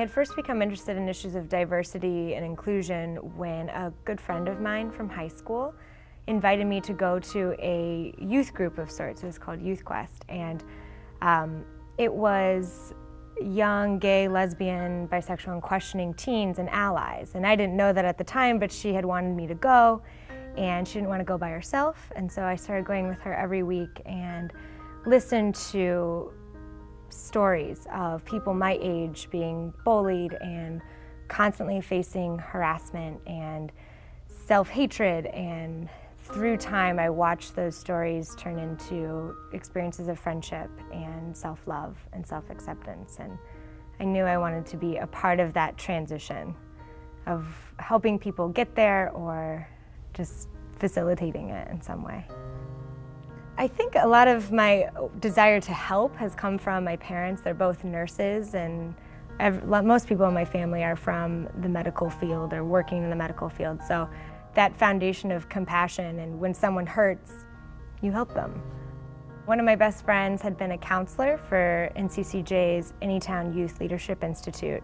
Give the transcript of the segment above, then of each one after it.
had first become interested in issues of diversity and inclusion when a good friend of mine from high school invited me to go to a youth group of sorts. It was called Youth Quest, and it was young, gay, lesbian, bisexual, and questioning teens and allies. And I didn't know that at the time, but she had wanted me to go, and she didn't want to go by herself. And so I started going with her every week and listened to stories of people my age being bullied and constantly facing harassment and self-hatred. And through time, I watched those stories turn into experiences of friendship and self-love and self-acceptance. And I knew I wanted to be a part of that transition of helping people get there or just facilitating it in some way. I think a lot of my desire to help has come from my parents. They're both nurses, and most people in my family are from the medical field or working in the medical field. So that foundation of compassion, and when someone hurts, you help them. One of my best friends had been a counselor for NCCJ's Anytown Youth Leadership Institute.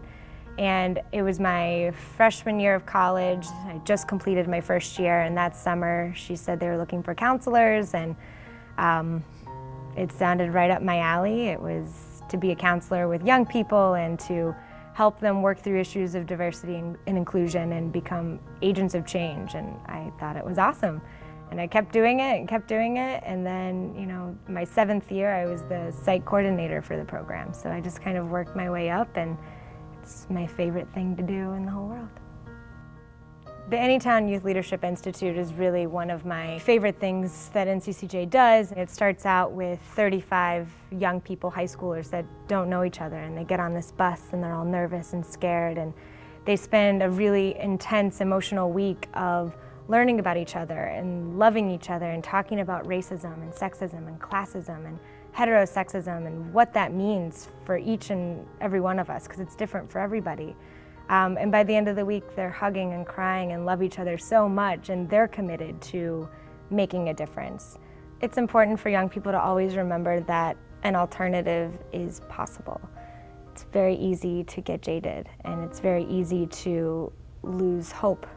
And it was my freshman year of college. I just completed my first year, and that summer she said they were looking for counselors, and it sounded right up my alley. It was to be a counselor with young people and to help them work through issues of diversity and inclusion and become agents of change. And I thought it was awesome. And I kept doing it and kept doing it. And then, my 7th year, I was the site coordinator for the program. So I just kind of worked my way up, and it's my favorite thing to do in the whole world. The Anytown Youth Leadership Institute is really one of my favorite things that NCCJ does. It starts out with 35 young people, high schoolers, that don't know each other, and they get on this bus and they're all nervous and scared, and they spend a really intense emotional week of learning about each other and loving each other and talking about racism and sexism and classism and heterosexism and what that means for each and every one of us, because it's different for everybody. And by the end of the week, they're hugging and crying and love each other so much, and they're committed to making a difference. It's important for young people to always remember that an alternative is possible. It's very easy to get jaded, and it's very easy to lose hope.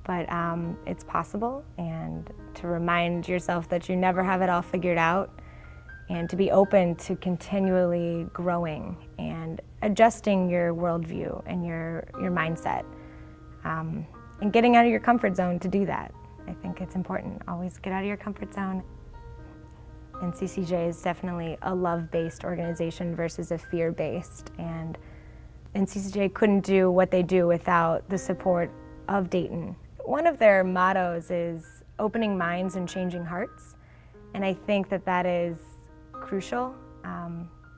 But it's possible, and to remind yourself that you never have it all figured out, and to be open to continually growing and adjusting your worldview and your mindset, and getting out of your comfort zone to do that. I think it's important. Always get out of your comfort zone. NCCJ is definitely a love-based organization versus a fear-based, and NCCJ couldn't do what they do without the support of Dayton. One of their mottos is opening minds and changing hearts, and I think that is crucial.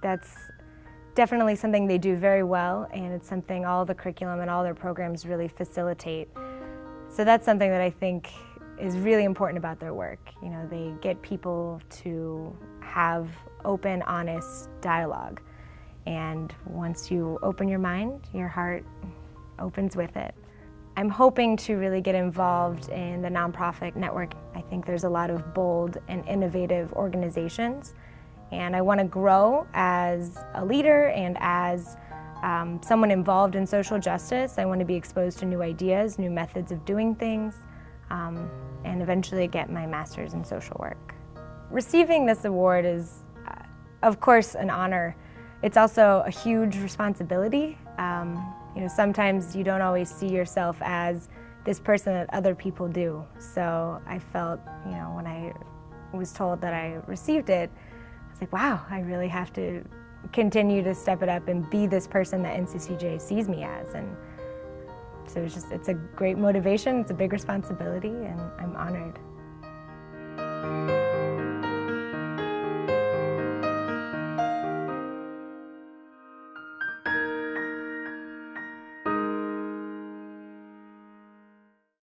That's definitely something they do very well, and it's something all the curriculum and all their programs really facilitate. So that's something that I think is really important about their work. They get people to have open, honest dialogue, and once you open your mind, your heart opens with it. I'm hoping to really get involved in the nonprofit network. I think there's a lot of bold and innovative organizations, and I want to grow as a leader and as someone involved in social justice. I want to be exposed to new ideas, new methods of doing things, and eventually get my master's in social work. Receiving this award is, of course, an honor. It's also a huge responsibility. Sometimes you don't always see yourself as this person that other people do. So I felt, when I was told that I received it, I was like, wow, I really have to continue to step it up and be this person that NCCJ sees me as. And so it's a great motivation, it's a big responsibility, and I'm honored.